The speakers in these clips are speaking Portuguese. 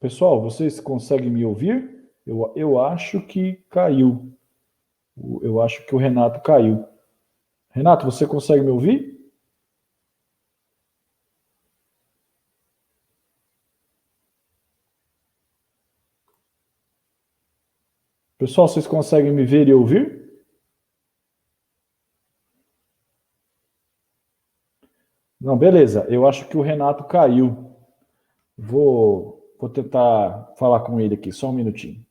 Pessoal, vocês conseguem me ouvir? Eu acho que caiu. Eu acho que o Renato caiu. Renato, você consegue me ouvir? Pessoal, vocês conseguem me ver e ouvir? Não, beleza. Eu acho que o Renato caiu. Vou tentar falar com ele aqui, só um minutinho.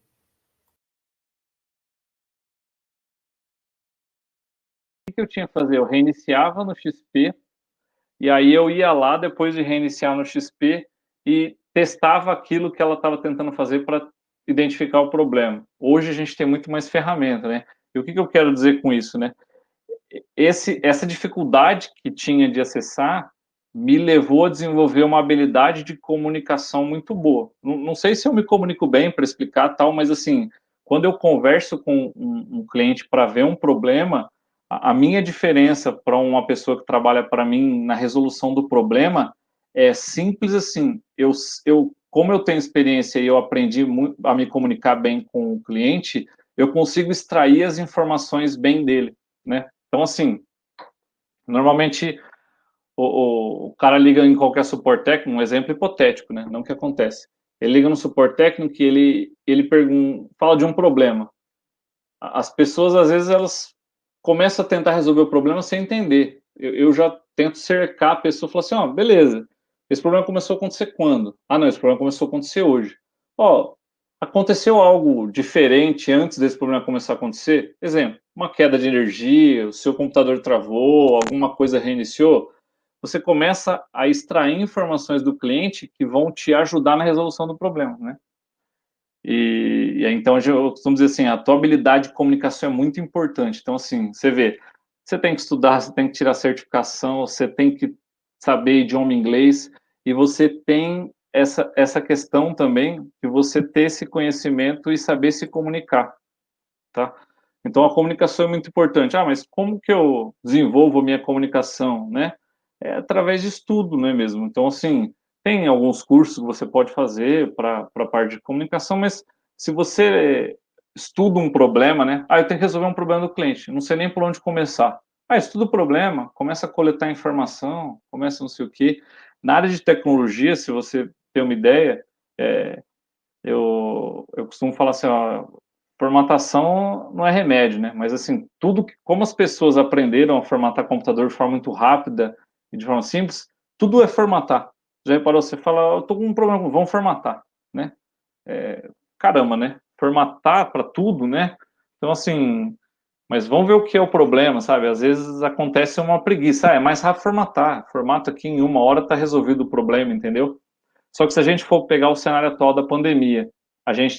O que eu tinha que fazer? Eu reiniciava no XP e aí eu ia lá depois de reiniciar no XP e testava aquilo que ela estava tentando fazer para identificar o problema. Hoje a gente tem muito mais ferramenta, né? E o que eu quero dizer com isso, né? Essa dificuldade que tinha de acessar me levou a desenvolver uma habilidade de comunicação muito boa. Não sei se eu me comunico bem para explicar tal, mas assim, quando eu converso com um cliente para ver um problema, a minha diferença para uma pessoa que trabalha para mim na resolução do problema é simples assim. Como eu tenho experiência e eu aprendi a me comunicar bem com o cliente, eu consigo extrair as informações bem dele, né? Então, assim, normalmente o cara liga em qualquer suporte técnico, um exemplo hipotético, né? Não que acontece. Ele liga no suporte técnico e ele fala de um problema. As pessoas, às vezes, elas começam a tentar resolver o problema sem entender. Eu já tento cercar a pessoa e falar assim, ó, beleza, esse problema começou a acontecer quando? Ah, não, esse problema começou a acontecer hoje. Ó, aconteceu algo diferente antes desse problema começar a acontecer? Exemplo, uma queda de energia, o seu computador travou, alguma coisa reiniciou. Você começa a extrair informações do cliente que vão te ajudar na resolução do problema, né? E então eu costumo dizer assim, a tua habilidade de comunicação é muito importante. Então, assim, você vê, você tem que estudar, você tem que tirar certificação, você tem que saber idioma inglês, e você tem essa questão também de você ter esse conhecimento e saber se comunicar, tá? Então, a comunicação é muito importante. Ah, mas como que eu desenvolvo a minha comunicação, né? É através de estudo, não é mesmo? Então, assim, tem alguns cursos que você pode fazer para a parte de comunicação, mas se você estuda um problema, né? Ah, eu tenho que resolver um problema do cliente, não sei nem por onde começar. Ah, estuda o problema, começa a coletar informação, começa não sei o quê. Na área de tecnologia, se você tem uma ideia, é, eu costumo falar assim, ó, formatação não é remédio, né? Mas assim, como as pessoas aprenderam a formatar computador de forma muito rápida e de forma simples, tudo é formatar. Já reparou? Você fala, eu tô com um problema, vamos formatar, né? Caramba, né? Formatar para tudo, né? Então assim, mas vamos ver o que é o problema, sabe? Às vezes acontece uma preguiça, é mais rápido formatar. Formata aqui em uma hora está resolvido o problema, entendeu? Só que se a gente for pegar o cenário atual da pandemia,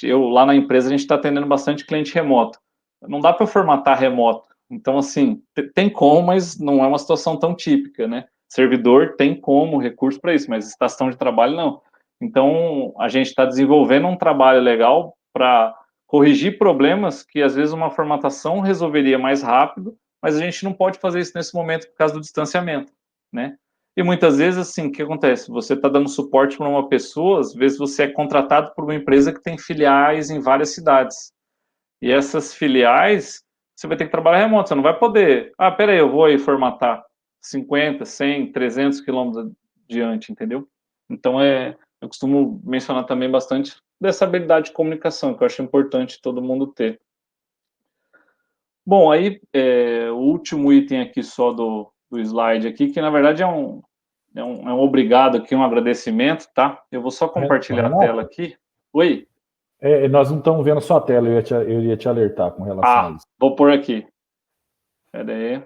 eu lá na empresa a gente está atendendo bastante cliente remoto. Não dá para formatar remoto. Então, assim, tem como, mas não é uma situação tão típica, né? Servidor tem como, recurso para isso, mas estação de trabalho não. Então, a gente está desenvolvendo um trabalho legal para corrigir problemas que às vezes uma formatação resolveria mais rápido, mas a gente não pode fazer isso nesse momento por causa do distanciamento, né? E muitas vezes, assim, o que acontece? Você está dando suporte para uma pessoa, às vezes você é contratado por uma empresa que tem filiais em várias cidades. E essas filiais, você vai ter que trabalhar remoto, você não vai poder. Ah, peraí, eu vou aí formatar 50, 100, 300 quilômetros adiante, entendeu? Então, eu costumo mencionar também bastante dessa habilidade de comunicação, que eu acho importante todo mundo ter. Bom, aí, o último item aqui só do slide aqui, que na verdade é um obrigado aqui, um agradecimento, tá? Eu vou só compartilhar a tela Renato, aqui. Oi? nós não estamos vendo sua tela, eu iria te alertar com relação a Ah, isso. vou pôr aqui. Pera aí.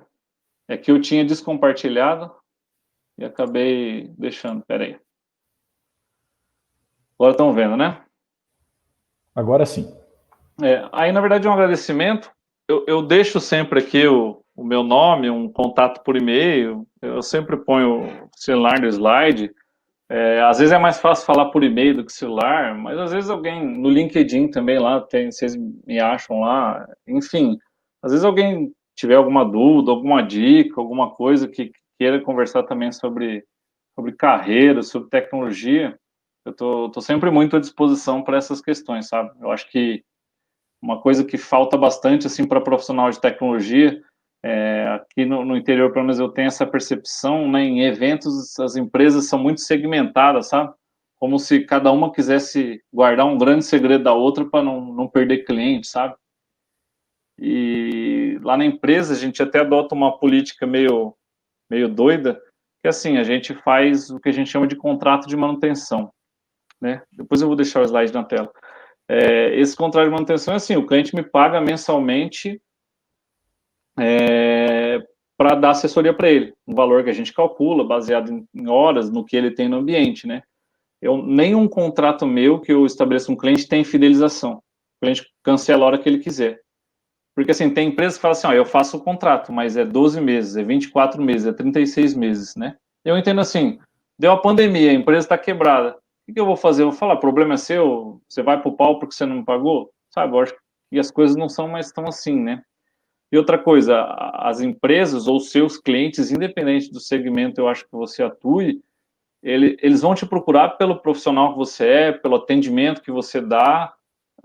É que eu tinha descompartilhado e acabei deixando. Pera aí. Agora estão vendo, né? Agora sim. Aí, na verdade, é um agradecimento. Eu deixo sempre aqui o meu nome, um contato por e-mail. Eu sempre ponho o celular no slide. Às vezes é mais fácil falar por e-mail do que celular, mas às vezes alguém no LinkedIn também lá tem, vocês me acham lá, enfim, às vezes alguém tiver alguma dúvida, alguma dica, alguma coisa que queira conversar também sobre carreira, sobre tecnologia, Eu tô sempre muito à disposição para essas questões, sabe? Eu acho que uma coisa que falta bastante, assim, para profissional de tecnologia, aqui no interior, pelo menos eu tenho essa percepção, né, em eventos as empresas são muito segmentadas, sabe? Como se cada uma quisesse guardar um grande segredo da outra para não perder cliente, sabe? E lá na empresa a gente até adota uma política meio doida, que assim, a gente faz o que a gente chama de contrato de manutenção, né? Depois eu vou deixar o slide na tela. Esse contrato de manutenção é assim, o cliente me paga mensalmente para dar assessoria para ele, um valor que a gente calcula baseado em horas, no que ele tem no ambiente, né? Nenhum contrato meu que eu estabeleça com um cliente tem fidelização. O cliente cancela a hora que ele quiser. Porque assim, tem empresas que falam assim, ó, eu faço o contrato, mas é 12 meses, é 24 meses, é 36 meses, né? Eu entendo assim, deu a pandemia, a empresa está quebrada. O que eu vou fazer? Eu vou falar, o problema é seu, você vai pro pau porque você não me pagou? Sabe, eu acho que as coisas não são mais tão assim, né? E outra coisa, as empresas ou seus clientes, independente do segmento, eu acho que você atue, eles vão te procurar pelo profissional que você é, pelo atendimento que você dá,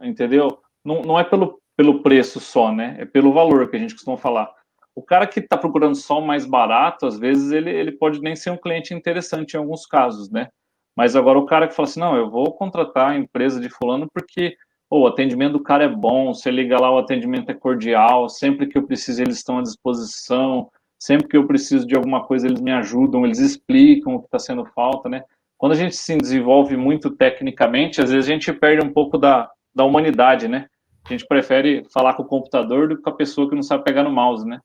entendeu? Não é pelo preço só, né? É pelo valor que a gente costuma falar. O cara que está procurando só o mais barato, às vezes ele pode nem ser um cliente interessante em alguns casos, né? Mas agora o cara que fala assim, não, eu vou contratar a empresa de fulano porque o atendimento do cara é bom, você liga lá, o atendimento é cordial, sempre que eu preciso eles estão à disposição, sempre que eu preciso de alguma coisa eles me ajudam, eles explicam o que está sendo falta, né? Quando a gente se desenvolve muito tecnicamente, às vezes a gente perde um pouco da humanidade, né? A gente prefere falar com o computador do que com a pessoa que não sabe pegar no mouse, né?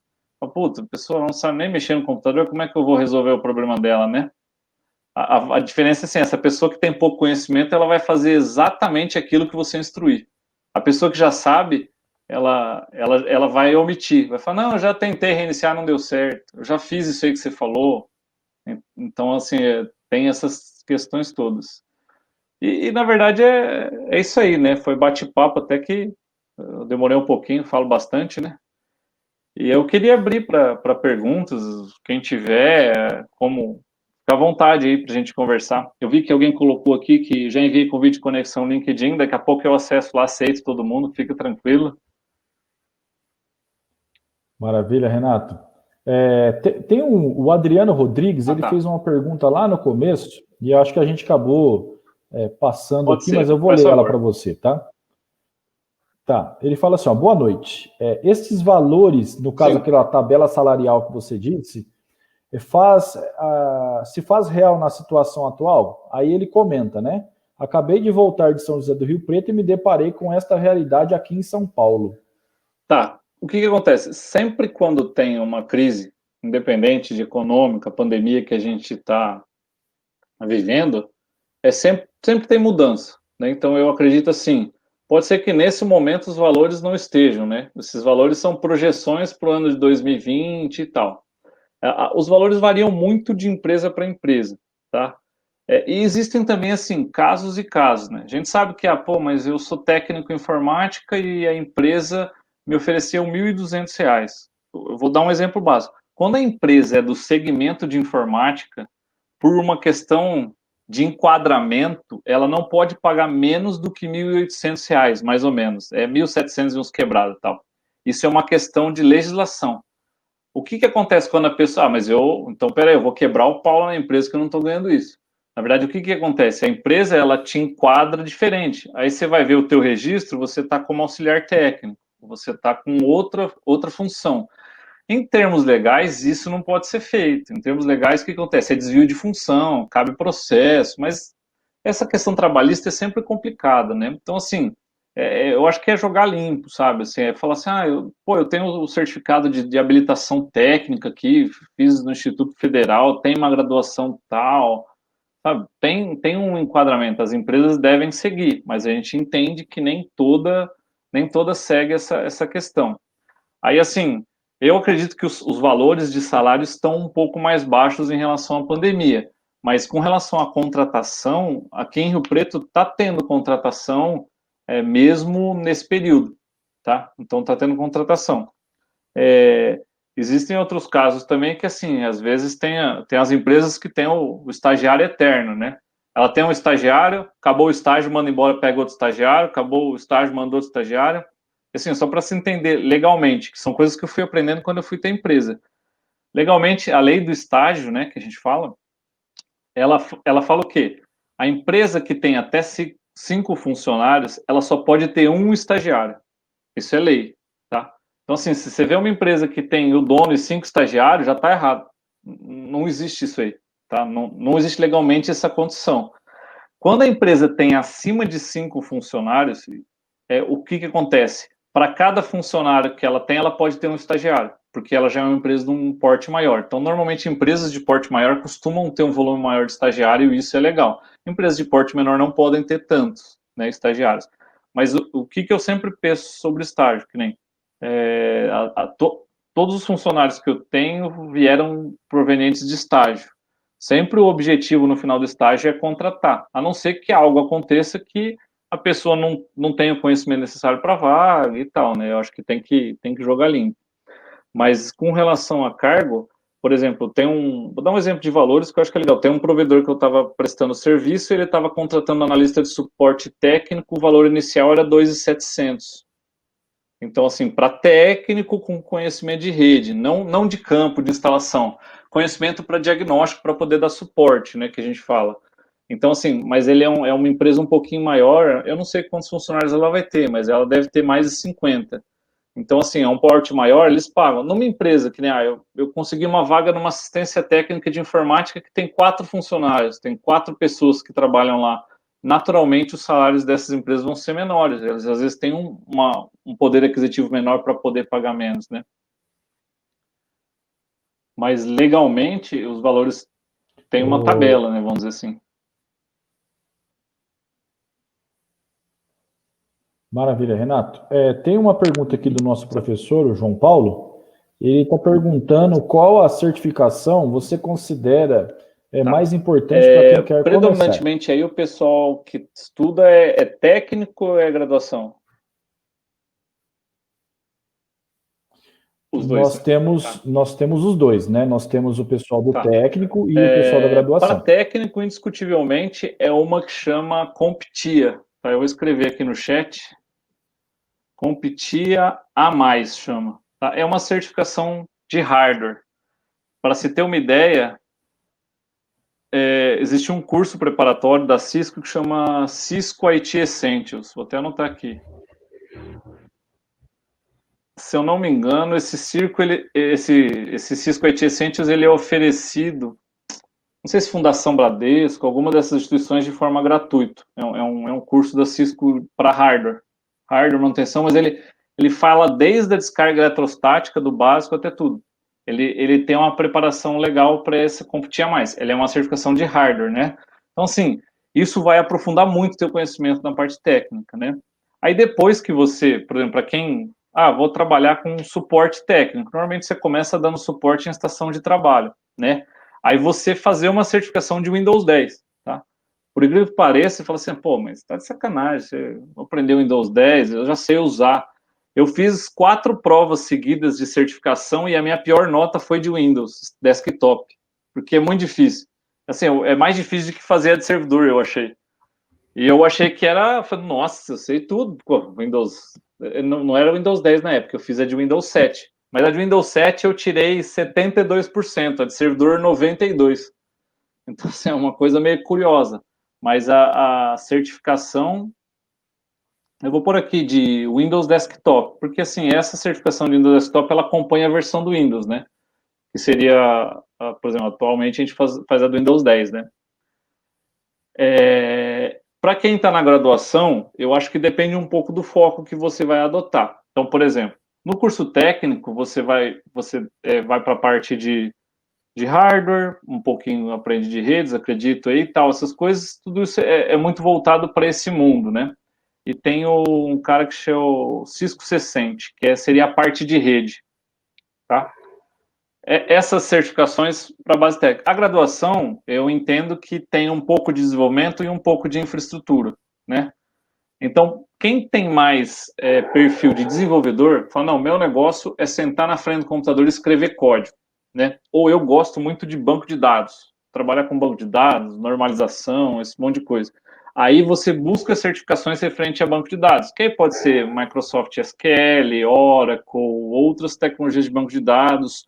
Puta, a pessoa não sabe nem mexer no computador, como é que eu vou resolver o problema dela, né? A diferença é assim, essa pessoa que tem pouco conhecimento, ela vai fazer exatamente aquilo que você instruir. A pessoa que já sabe, ela vai omitir, vai falar, não, eu já tentei reiniciar, não deu certo, eu já fiz isso aí que você falou. Então, assim, tem essas questões todas. Na verdade, é isso aí, né? Foi bate-papo até que eu demorei um pouquinho, falo bastante, né? E eu queria abrir para perguntas, quem tiver, como fica à vontade aí para a gente conversar. Eu vi que alguém colocou aqui que já enviei convite de conexão no LinkedIn, daqui a pouco eu acesso lá, aceito todo mundo, fica tranquilo. Maravilha, Renato. Tem o Adriano Rodrigues, Ah, ele tá. fez uma pergunta lá no começo, e eu acho que a gente acabou passando Pode aqui, mas ser, eu vou faz ler ela para favor. você, tá? Tá. Ele fala assim: ó, boa noite. Esses valores, no caso, Sim. aquela tabela salarial que você disse, se faz real na situação atual? Aí ele comenta, né? Acabei de voltar de São José do Rio Preto e me deparei com esta realidade aqui em São Paulo. Tá. O que acontece? Sempre quando tem uma crise, independente de econômica, pandemia que a gente está vivendo, sempre tem mudança, né? Então eu acredito assim, pode ser que nesse momento os valores não estejam, né? Esses valores são projeções para o ano de 2020 e tal. Os valores variam muito de empresa para empresa, tá? E existem também, assim, casos e casos, né? A gente sabe que, pô, mas eu sou técnico em informática e a empresa me ofereceu R$ 1.200. Eu vou dar um exemplo básico. Quando a empresa é do segmento de informática, por uma questão de enquadramento, ela não pode pagar menos do que R$ 1.800, mais ou menos. É 1.700 e uns quebrados e tal. Isso é uma questão de legislação. O que acontece quando a pessoa, mas então peraí, eu vou quebrar o pau na empresa que eu não estou ganhando isso. Na verdade, o que acontece? A empresa, ela te enquadra diferente. Aí você vai ver o teu registro, você está como auxiliar técnico, você está com outra função. Em termos legais, isso não pode ser feito. Em termos legais, o que acontece? É desvio de função, cabe processo, mas essa questão trabalhista é sempre complicada, né? Então, assim, eu acho que é jogar limpo, sabe? Assim, é falar assim, eu tenho o certificado de habilitação técnica aqui, fiz no Instituto Federal, tenho uma graduação tal, sabe? Tem um enquadramento, as empresas devem seguir, mas a gente entende que nem toda segue essa questão. Aí, assim, eu acredito que os valores de salário estão um pouco mais baixos em relação à pandemia, mas com relação à contratação, aqui em Rio Preto está tendo contratação mesmo nesse período, tá? Então está tendo contratação. Existem outros casos também que, assim, às vezes tem as empresas que têm o estagiário eterno, né? Ela tem um estagiário, acabou o estágio, manda embora, pega outro estagiário, acabou o estágio, manda outro estagiário. Assim, só para se entender legalmente, que são coisas que eu fui aprendendo quando eu fui ter empresa. Legalmente, a lei do estágio, né, que a gente fala, ela fala o quê? A empresa que tem até 5 funcionários, ela só pode ter um estagiário. Isso é lei, tá? Então, assim, se você vê uma empresa que tem o dono e 5 estagiários, já está errado. Não existe isso aí, tá? Não existe legalmente essa condição. Quando a empresa tem acima de 5 funcionários, o que acontece? Para cada funcionário que ela tem, ela pode ter um estagiário, porque ela já é uma empresa de um porte maior. Então, normalmente, empresas de porte maior costumam ter um volume maior de estagiário e isso é legal. Empresas de porte menor não podem ter tantos, né, estagiários. Mas o que eu sempre penso sobre estágio, que nem é, todos os funcionários que eu tenho vieram provenientes de estágio. Sempre o objetivo no final do estágio é contratar, a não ser que algo aconteça que a pessoa não tenha o conhecimento necessário para a vaga e tal, né? Eu acho que tem que jogar limpo. Mas com relação a cargo, por exemplo, vou dar um exemplo de valores que eu acho que é legal. Tem um provedor que eu estava prestando serviço, ele estava contratando analista de suporte técnico, o valor inicial era 2.700. Então, assim, para técnico com conhecimento de rede, não de campo, de instalação, conhecimento para diagnóstico, para poder dar suporte, né, que a gente fala. Então, assim, mas ele é uma empresa um pouquinho maior, eu não sei quantos funcionários ela vai ter, mas ela deve ter mais de 50. Então, assim, é um porte maior, eles pagam. Numa empresa que nem, eu consegui uma vaga numa assistência técnica de informática que tem 4 funcionários, tem 4 pessoas que trabalham lá. Naturalmente, os salários dessas empresas vão ser menores. Eles, às vezes, têm um poder aquisitivo menor para poder pagar menos, né? Mas, legalmente, os valores têm uma O... tabela, né? Vamos dizer assim. Maravilha, Renato. Tem uma pergunta aqui do nosso professor, o João Paulo. Ele está perguntando qual a certificação você considera Tá. mais importante para quem quer começar. Predominantemente, aí, o pessoal que estuda é técnico ou é graduação? Os dois. Tá. Nós temos os dois, né? Nós temos o pessoal do Tá. técnico e o pessoal da Para graduação. técnico, indiscutivelmente, é uma que chama CompTIA. Tá? Eu vou escrever aqui no chat. CompTIA A+, chama. Tá? É uma certificação de hardware. Para se ter uma ideia, existe um curso preparatório da Cisco que chama Cisco IT Essentials. Vou até anotar aqui. Se eu não me engano, esse Cisco IT Essentials, ele é oferecido, não sei se Fundação Bradesco, alguma dessas instituições de forma gratuita. É um curso da Cisco para hardware, manutenção, mas ele fala desde a descarga eletrostática, do básico até tudo. Ele tem uma preparação legal para essa competir a mais. Ele é uma certificação de hardware, né? Então, assim, isso vai aprofundar muito o teu conhecimento na parte técnica, né? Aí depois que você, por exemplo, para quem, vou trabalhar com suporte técnico, normalmente você começa dando suporte em estação de trabalho, né? Aí você fazer uma certificação de Windows 10, tá? Por incrível que pareça, você fala assim, pô, mas tá de sacanagem, você aprendeu Windows 10, eu já sei usar. Eu fiz 4 provas seguidas de certificação e a minha pior nota foi de Windows Desktop, porque é muito difícil. Assim, é mais difícil do que fazer a de servidor, eu achei. E eu achei que era, falei, nossa, eu sei tudo. Pô, Windows, não era Windows 10 na época, eu fiz a de Windows 7. Mas a de Windows 7 eu tirei 72%, a de servidor 92%. Então, assim, é uma coisa meio curiosa. Mas a certificação, eu vou pôr aqui de Windows Desktop, porque, assim, essa certificação de Windows Desktop, ela acompanha a versão do Windows, né? Que seria, por exemplo, atualmente a gente faz a do Windows 10, né? Para quem está na graduação, eu acho que depende um pouco do foco que você vai adotar. Então, por exemplo, no curso técnico, você vai para a parte de hardware, um pouquinho aprende de redes, acredito aí, tal, essas coisas, tudo isso é muito voltado para esse mundo, né? E tem um cara que chama o Cisco Cecente, que seria a parte de rede, tá? Essas certificações para base técnica. A graduação, eu entendo que tem um pouco de desenvolvimento e um pouco de infraestrutura, né? Então, quem tem mais perfil de desenvolvedor, fala, não, meu negócio é sentar na frente do computador e escrever código, né? Ou eu gosto muito de banco de dados. trabalhar com banco de dados, normalização, esse monte de coisa. Aí você busca certificações referente a banco de dados, que aí pode ser Microsoft SQL, Oracle, outras tecnologias de banco de dados.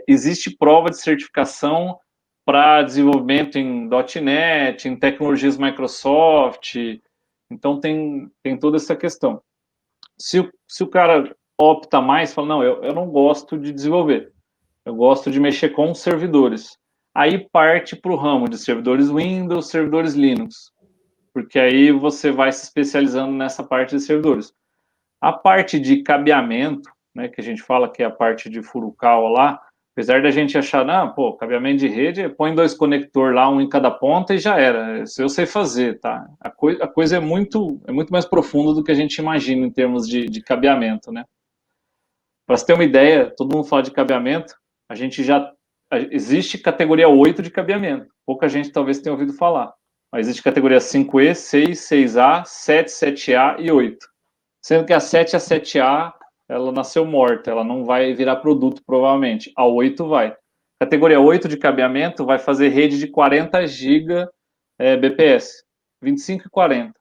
Existe prova de certificação para desenvolvimento em .NET, em tecnologias Microsoft, então tem toda essa questão. Se o cara opta mais, fala, não, eu não gosto de desenvolver, eu gosto de mexer com servidores. Aí parte para o ramo de servidores Windows, servidores Linux, porque aí você vai se especializando nessa parte de servidores. A parte de cabeamento, né, que a gente fala que é a parte de furukawa lá, apesar da gente achar, não, pô, cabeamento de rede, põe 2 conectores lá, um em cada ponta e já era. Isso eu sei fazer, tá? A coisa é muito mais profunda do que a gente imagina em termos de cabeamento, né? Para você ter uma ideia, todo mundo fala de cabeamento, a gente já... Existe categoria 8 de cabeamento. Pouca gente talvez tenha ouvido falar. Mas existe categoria 5E, 6, 6A, 7, 7A e 8. Sendo que a 7 e a 7A, ela nasceu morta, ela não vai virar produto, provavelmente. A 8 vai. Categoria 8 de cabeamento vai fazer rede de 40 GB BPS, 25 e 40,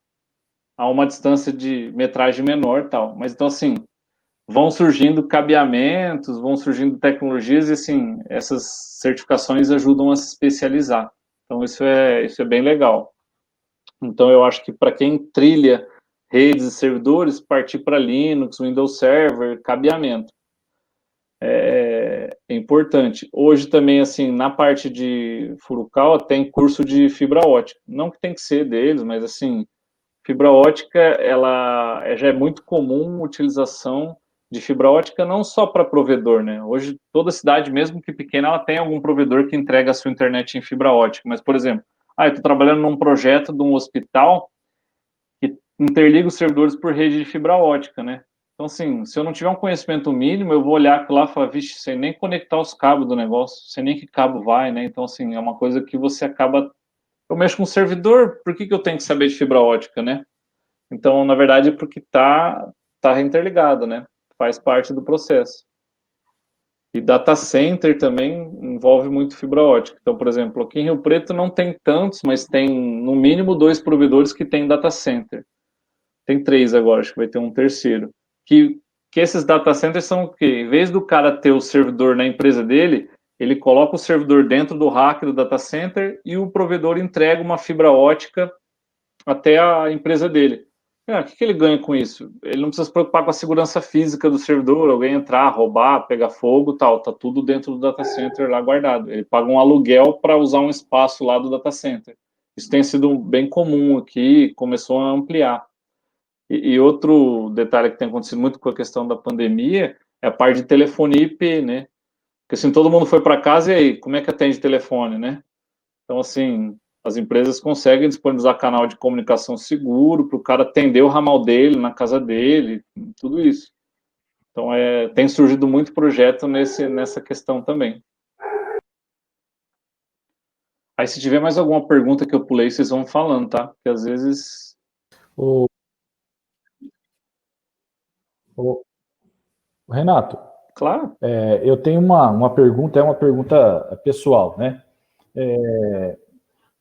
a uma distância de metragem menor tal. Mas então, assim, vão surgindo cabeamentos, vão surgindo tecnologias e, assim, essas certificações ajudam a se especializar. Então, isso é bem legal. Então, eu acho que para quem trilha redes e servidores, partir para Linux, Windows Server, cabeamento. É importante. Hoje também, assim, na parte de Furukawa, tem curso de fibra ótica. Não que tem que ser deles, mas, assim, fibra ótica, ela já é muito comum a utilização de fibra ótica não só para provedor, né? Hoje, toda cidade, mesmo que pequena, ela tem algum provedor que entrega a sua internet em fibra ótica. Mas, por exemplo, eu estou trabalhando num projeto de um hospital que interliga os servidores por rede de fibra ótica, né? Então, assim, se eu não tiver um conhecimento mínimo, eu vou olhar aquilo lá e falar, vixe, sem nem conectar os cabos do negócio, sem nem que cabo vai, né? Então, assim, é uma coisa que você acaba... Eu mexo com o servidor, por que eu tenho que saber de fibra ótica, né? Então, na verdade, é porque tá interligado, né? Faz parte do processo. E data center também envolve muito fibra ótica. Então, por exemplo, aqui em Rio Preto não tem tantos, mas tem no mínimo 2 provedores que têm data center. Tem 3 agora, acho que vai ter um terceiro. Que esses data centers são o quê? Em vez do cara ter o servidor na empresa dele, ele coloca o servidor dentro do rack do data center e o provedor entrega uma fibra ótica até a empresa dele. O que ele ganha com isso? Ele não precisa se preocupar com a segurança física do servidor, alguém entrar, roubar, pegar fogo, tal. Tá tudo dentro do data center lá guardado. Ele paga um aluguel para usar um espaço lá do data center. Isso tem sido bem comum aqui, começou a ampliar. E outro detalhe que tem acontecido muito com a questão da pandemia é a parte de telefonia IP, né? Porque assim, todo mundo foi para casa e aí, como é que atende telefone, né? Então, assim, as empresas conseguem disponibilizar canal de comunicação seguro para o cara atender o ramal dele, na casa dele, tudo isso. Então, tem surgido muito projeto nessa questão também. Aí, se tiver mais alguma pergunta que eu pulei, vocês vão falando, tá? Porque às vezes... O Renato, Claro. eu tenho uma pergunta, é uma pergunta pessoal, né?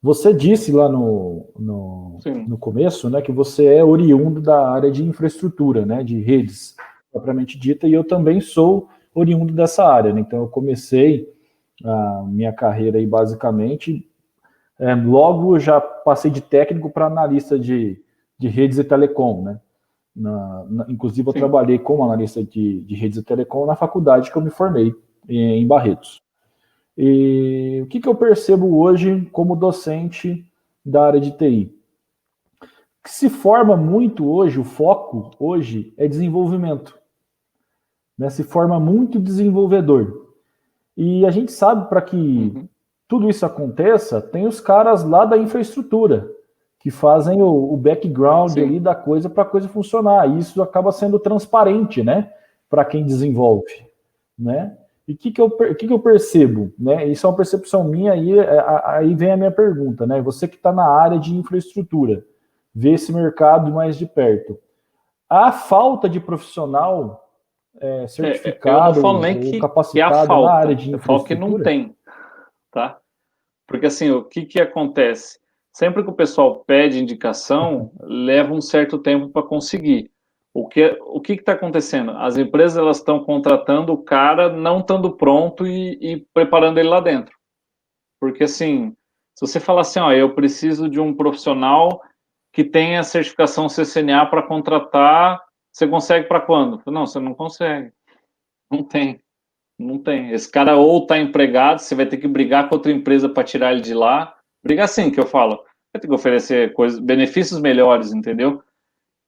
Você disse lá no começo, né, que você é oriundo da área de infraestrutura, né, de redes, propriamente dita, e eu também sou oriundo dessa área, né? Então eu comecei a minha carreira aí basicamente, logo já passei de técnico para analista de redes e telecom, né? Inclusive eu trabalhei como analista de redes e telecom na faculdade que eu me formei, em Barretos. E o que eu percebo hoje como docente da área de TI? Que se forma muito hoje, o foco hoje é desenvolvimento. Né? Se forma muito desenvolvedor. E a gente sabe, para que tudo isso aconteça, tem os caras lá da infraestrutura, que fazem o background ali da coisa para a coisa funcionar. E isso acaba sendo transparente, né? Para quem desenvolve, né? E o que eu percebo? Né? Isso é uma percepção minha, aí vem a minha pergunta, né? Você que está na área de infraestrutura, vê esse mercado mais de perto. A falta de profissional certificado eu não falo nem ou que há capacitado falta, na área de infraestrutura? Eu falo que não tem, tá? Porque assim, o que acontece? Sempre que o pessoal pede indicação, leva um certo tempo para conseguir. O que está acontecendo? As empresas elas estão contratando o cara não estando pronto e preparando ele lá dentro. Porque assim, se você falar assim, ó, eu preciso de um profissional que tenha certificação CCNA para contratar, você consegue para quando? Não, você não consegue. Não tem. Não tem. Esse cara ou está empregado, você vai ter que brigar com outra empresa para tirar ele de lá. Brigar sim, que eu falo. Vai ter que oferecer coisas, benefícios melhores, entendeu?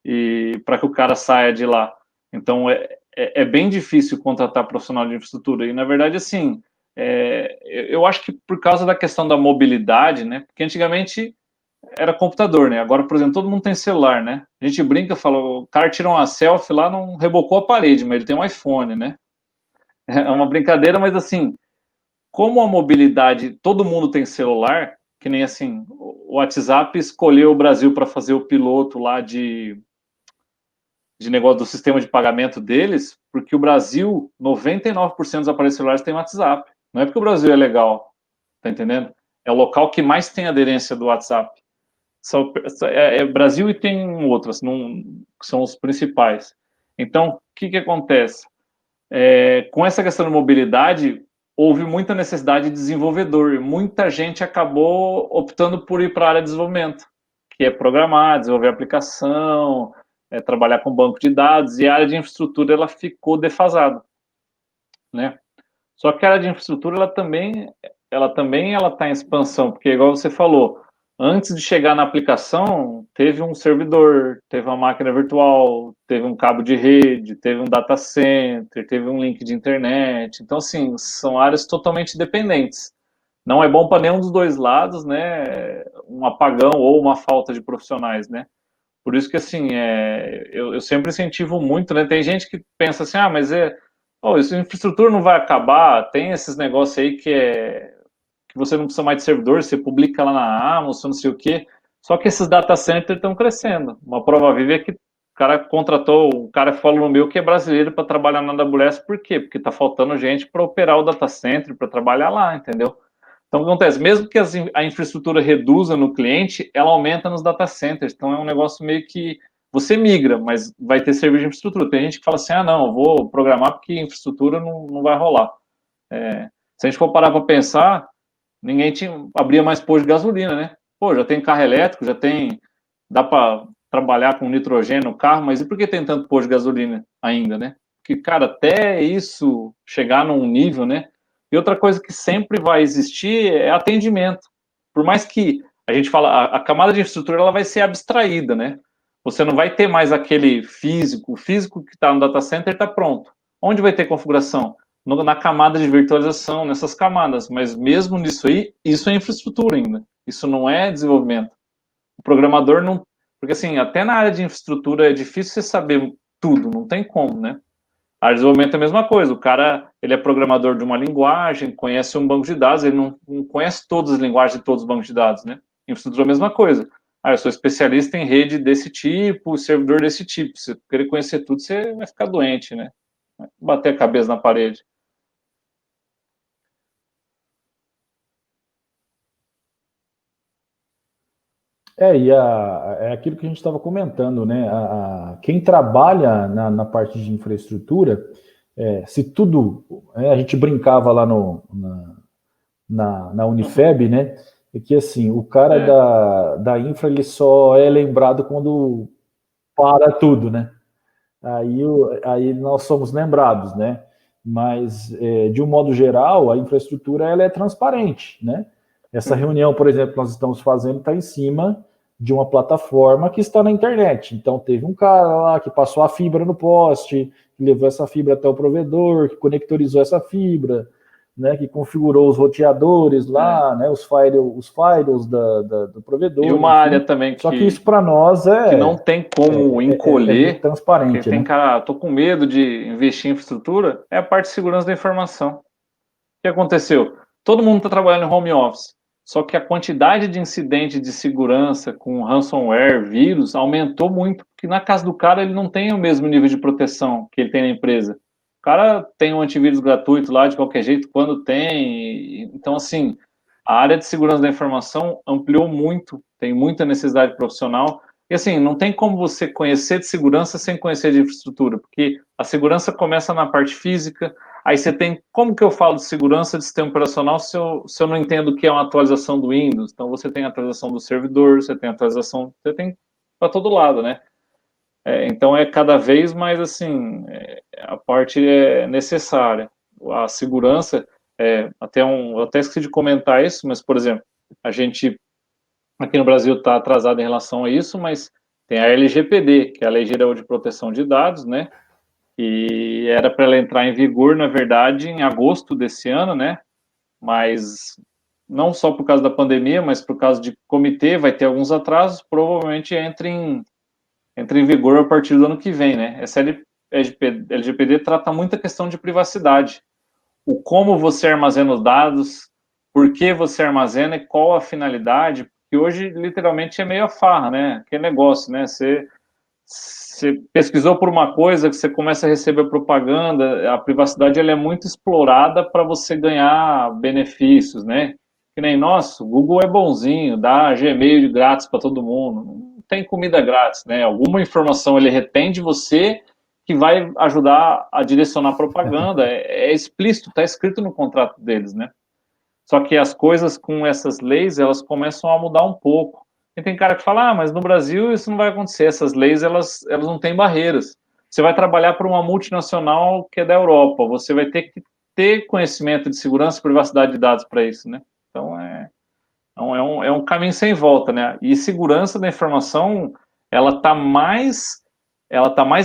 E para que o cara saia de lá. Então é bem difícil contratar profissional de infraestrutura. E na verdade, assim, eu acho que por causa da questão da mobilidade, né? Porque antigamente era computador, né? Agora, por exemplo, todo mundo tem celular, né? A gente brinca, fala, o cara tirou uma selfie lá, não rebocou a parede, mas ele tem um iPhone, né? É uma brincadeira, mas assim, como a mobilidade, todo mundo tem celular, que nem assim, o WhatsApp escolheu o Brasil para fazer o piloto lá de negócio do sistema de pagamento deles, porque o Brasil, 99% dos aparelhos celulares tem WhatsApp. Não é porque o Brasil é legal, tá entendendo? É o local que mais tem aderência do WhatsApp. É Brasil e tem outras, não, que são os principais. Então, o que acontece? Com essa questão de mobilidade, houve muita necessidade de desenvolvedor. Muita gente acabou optando por ir para a área de desenvolvimento, que é programar, desenvolver aplicação, trabalhar com banco de dados, e a área de infraestrutura ela ficou defasada, né? Só que a área de infraestrutura ela está em expansão, porque igual você falou, antes de chegar na aplicação, teve um servidor, teve uma máquina virtual, teve um cabo de rede, teve um data center, teve um link de internet. Então, assim, são áreas totalmente dependentes. Não é bom para nenhum dos dois lados, né? Um apagão ou uma falta de profissionais, né? Por isso que, assim, eu sempre incentivo muito, né? Tem gente que pensa assim, ah, mas essa infraestrutura não vai acabar, tem esses negócios aí que você não precisa mais de servidor, você publica lá na Amazon, não sei o quê. Só que esses data centers estão crescendo. Uma prova viva é que o cara contratou, o cara falou no meu que é brasileiro para trabalhar na AWS, por quê? Porque está faltando gente para operar o data center, para trabalhar lá, entendeu? Então, o que acontece? Mesmo que a infraestrutura reduza no cliente, ela aumenta nos data centers. Então, é um negócio meio que você migra, mas vai ter serviço de infraestrutura. Tem gente que fala assim, ah, não, eu vou programar porque infraestrutura não vai rolar. Se a gente for parar para pensar, ninguém abria mais posto de gasolina, né? Pô, já tem carro elétrico, dá para trabalhar com nitrogênio no carro, mas e por que tem tanto posto de gasolina ainda, né? Porque, cara, até isso chegar num nível, né? E outra coisa que sempre vai existir é atendimento. Por mais que a gente fala, a camada de infraestrutura ela vai ser abstraída, né? Você não vai ter mais aquele físico, o físico que está no data center está pronto. Onde vai ter configuração? Na camada de virtualização, nessas camadas. Mas mesmo nisso aí, isso é infraestrutura ainda. Isso não é desenvolvimento. O programador não. Porque assim, até na área de infraestrutura é difícil você saber tudo, não tem como, né? A área de desenvolvimento é a mesma coisa. O cara, ele é programador de uma linguagem, conhece um banco de dados, ele não conhece todas as linguagens de todos os bancos de dados, né? Infraestrutura é a mesma coisa. Ah, eu sou especialista em rede desse tipo, servidor desse tipo. Se você querer conhecer tudo, você vai ficar doente, né? Vai bater a cabeça na parede. É aquilo que a gente estava comentando, né? Quem trabalha na parte de infraestrutura, se tudo. A gente brincava lá na Unifeb, né? É que assim, o cara da infra ele só é lembrado quando para tudo, né? Aí nós somos lembrados, né? Mas, de um modo geral, a infraestrutura ela é transparente, né? Essa reunião, por exemplo, que nós estamos fazendo está em cima de uma plataforma que está na internet. Então, teve um cara lá que passou a fibra no poste, que levou essa fibra até o provedor, que conectorizou essa fibra, né, que configurou os roteadores lá, né, os firewalls do provedor. E uma área também Só que isso para nós que não tem como encolher, transparente, tem né? cara, tô com medo de investir em infraestrutura, é a parte de segurança da informação. O que aconteceu? Todo mundo está trabalhando em home office, só que a quantidade de incidentes de segurança com ransomware, vírus, aumentou muito, porque na casa do cara ele não tem o mesmo nível de proteção que ele tem na empresa. O cara tem um antivírus gratuito lá de qualquer jeito, quando tem. Então, assim, a área de segurança da informação ampliou muito, tem muita necessidade profissional. E assim, não tem como você conhecer de segurança sem conhecer de infraestrutura, porque a segurança começa na parte física, aí você tem, como que eu falo de segurança de sistema operacional se eu não entendo o que é uma atualização do Windows? Então você tem a atualização do servidor, você tem a atualização, você tem para todo lado, né? Então é cada vez mais assim, a parte é necessária. A segurança, eu até esqueci de comentar isso, mas, por exemplo, a gente aqui no Brasil está atrasado em relação a isso, mas tem a LGPD, que é a Lei Geral de Proteção de Dados, né? E era para ela entrar em vigor, na verdade, em agosto desse ano, né? Mas não só por causa da pandemia, mas por causa de comitê, vai ter alguns atrasos, provavelmente entra em vigor a partir do ano que vem, né? Essa LGPD trata muito a questão de privacidade. O como você armazena os dados, por que você armazena e qual a finalidade, porque hoje, literalmente, é meio a farra, né? Que negócio, né? Você pesquisou por uma coisa, que você começa a receber propaganda, a privacidade ela é muito explorada para você ganhar benefícios, né? Que nem, nossa, o Google é bonzinho, dá Gmail de grátis para todo mundo. Não tem comida grátis, né? Alguma informação ele retém de você que vai ajudar a direcionar propaganda. É explícito, está escrito no contrato deles, né? Só que as coisas com essas leis, elas começam a mudar um pouco. E tem cara que fala, mas no Brasil isso não vai acontecer, essas leis, elas não têm barreiras. Você vai trabalhar para uma multinacional que é da Europa, você vai ter que ter conhecimento de segurança e privacidade de dados para isso, né? Então, é um caminho sem volta, né? E segurança da informação, ela tá mais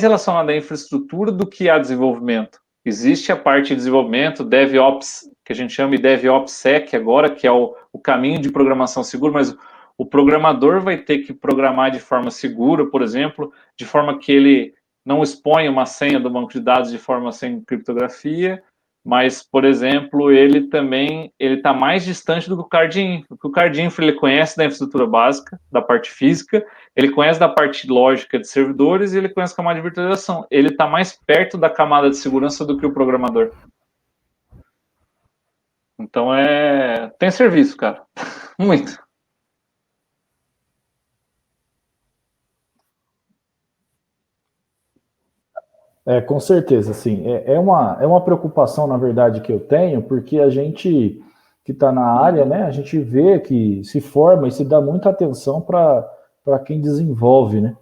relacionada à infraestrutura do que a desenvolvimento. Existe a parte de desenvolvimento, DevOps, que a gente chama de DevOpsSec agora, que é o caminho de programação segura, mas o programador vai ter que programar de forma segura, por exemplo, de forma que ele não exponha uma senha do banco de dados de forma sem criptografia, mas, por exemplo, ele está mais distante do que o CardInfra, porque o CardInfra ele conhece da infraestrutura básica, da parte física, ele conhece da parte lógica de servidores e ele conhece a camada de virtualização. Ele está mais perto da camada de segurança do que o programador. Então, tem serviço, cara. Muito. Com certeza, assim, é uma preocupação, na verdade, que eu tenho, porque a gente que está na área, né, a gente vê que se forma e se dá muita atenção para quem desenvolve, né,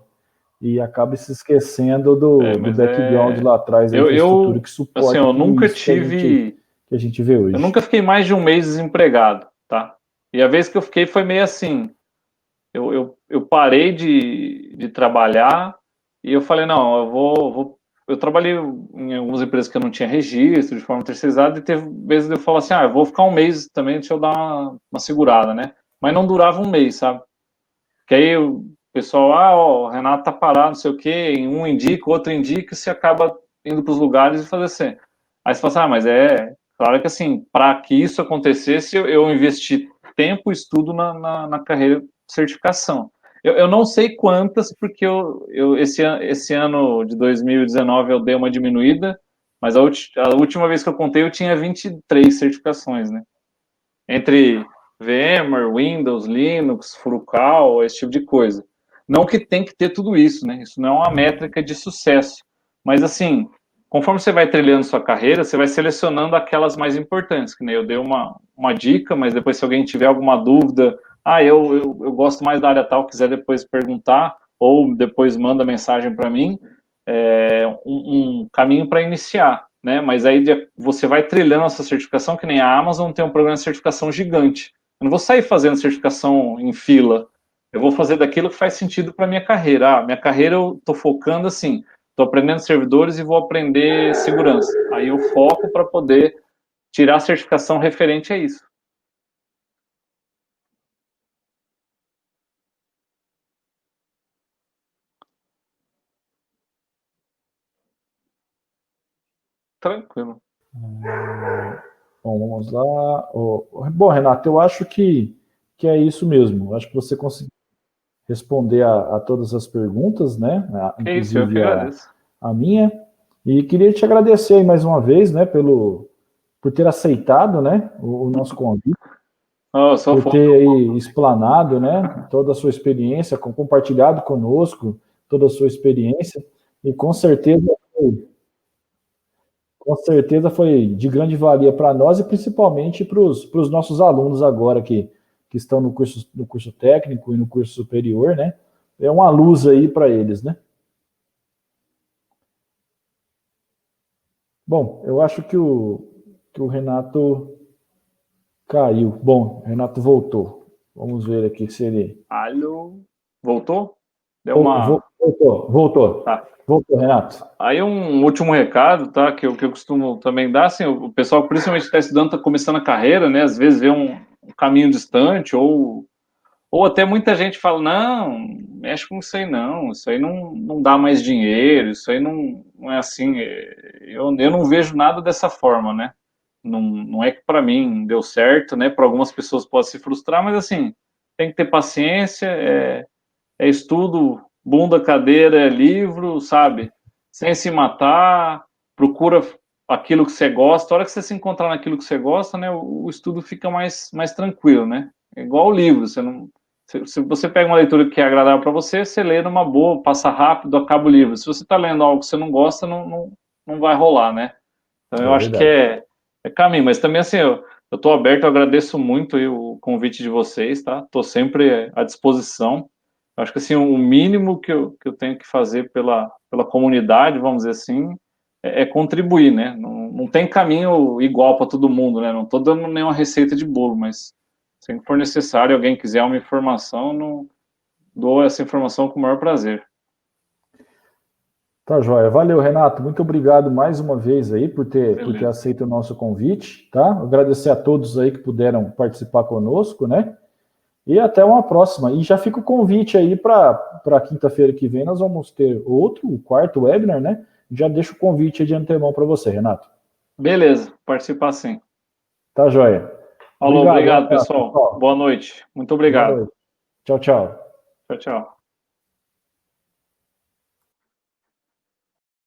e acaba se esquecendo do background lá atrás, da infraestrutura que suporta assim, eu nunca isso que a gente vê hoje. Eu nunca fiquei mais de um mês desempregado, tá? E a vez que eu fiquei foi meio assim, eu parei de trabalhar e eu falei, não, eu trabalhei em algumas empresas que eu não tinha registro, de forma terceirizada, e teve vezes eu falo assim, eu vou ficar um mês também, deixa eu dar uma segurada, né? Mas não durava um mês, sabe? Que aí o pessoal, o Renato tá parado, não sei o quê, um indica, o outro indica, e você acaba indo para os lugares e fazer assim. Aí você fala assim, mas claro que assim, para que isso acontecesse, eu investi tempo e estudo na carreira de certificação. Eu não sei quantas, porque esse ano de 2019 eu dei uma diminuída, mas a última vez que eu contei eu tinha 23 certificações, né? Entre VMware, Windows, Linux, Furukawa, esse tipo de coisa. Não que tem que ter tudo isso, né? Isso não é uma métrica de sucesso. Mas assim, conforme você vai trilhando sua carreira, você vai selecionando aquelas mais importantes, que nem eu dei uma dica, mas depois se alguém tiver alguma dúvida, eu gosto mais da área tal, quiser depois perguntar, ou depois manda mensagem para mim, um caminho para iniciar, né? Mas aí você vai trilhando essa certificação, que nem a Amazon tem um programa de certificação gigante. Eu não vou sair fazendo certificação em fila, eu vou fazer daquilo que faz sentido para minha carreira. Minha carreira eu estou focando assim, estou aprendendo servidores e vou aprender segurança. Aí eu foco para poder tirar a certificação referente a isso. Tranquilo. Bom, vamos lá. Bom, Renato, eu acho que é isso mesmo. Acho que você conseguiu responder a todas as perguntas, né? Inclusive a minha. E queria te agradecer aí mais uma vez, né, por ter aceitado, né, o nosso convite. por ter aí explanado, né, toda a sua experiência, compartilhado conosco toda a sua experiência, e com certeza foi de grande valia para nós e principalmente para os nossos alunos agora que estão no curso técnico e no curso superior, né? É uma luz aí para eles, né? Bom, eu acho que o Renato caiu. Bom, o Renato voltou. Vamos ver aqui se ele... Alô? Voltou? Deu uma... Voltou. Tá. Voltou, Renato. Aí um último recado, tá? Que eu costumo também dar, assim, o pessoal, principalmente que está estudando, está começando a carreira, né? Às vezes vê um caminho distante, ou até muita gente fala, não, mexe com isso aí não dá mais dinheiro, isso aí não é assim. Eu não vejo nada dessa forma, né? Não é que para mim deu certo, né? Para algumas pessoas pode se frustrar, mas assim, tem que ter paciência, é estudo, bunda, cadeira, livro, sabe? Sem se matar, procura aquilo que você gosta. A hora que você se encontrar naquilo que você gosta, né? O estudo fica mais tranquilo, né? É igual o livro, você não... Se você pega uma leitura que é agradável para você, você lê numa boa, passa rápido, acaba o livro. Se você está lendo algo que você não gosta, não vai rolar, né? Então eu acho que é caminho, mas também assim, eu estou aberto, eu agradeço muito aí o convite de vocês, tá? Estou sempre à disposição. Eu acho que assim, o mínimo que eu tenho que fazer pela comunidade, vamos dizer assim, é contribuir, né? Não tem caminho igual para todo mundo, né? Não estou dando nenhuma receita de bolo, mas se for necessário, alguém quiser uma informação, não dou essa informação com o maior prazer. Tá, joia. Valeu, Renato. Muito obrigado mais uma vez aí por ter aceito o nosso convite, tá? Agradecer a todos aí que puderam participar conosco, né? E até uma próxima. E já fica o convite aí para quinta-feira que vem, nós vamos ter o quarto webinar, né? Já deixo o convite aí de antemão para você, Renato. Beleza, participar sim. Tá, joia. Alô, obrigado, pessoal. Boa noite. Muito obrigado. Boa noite. Tchau, tchau. Tchau, tchau.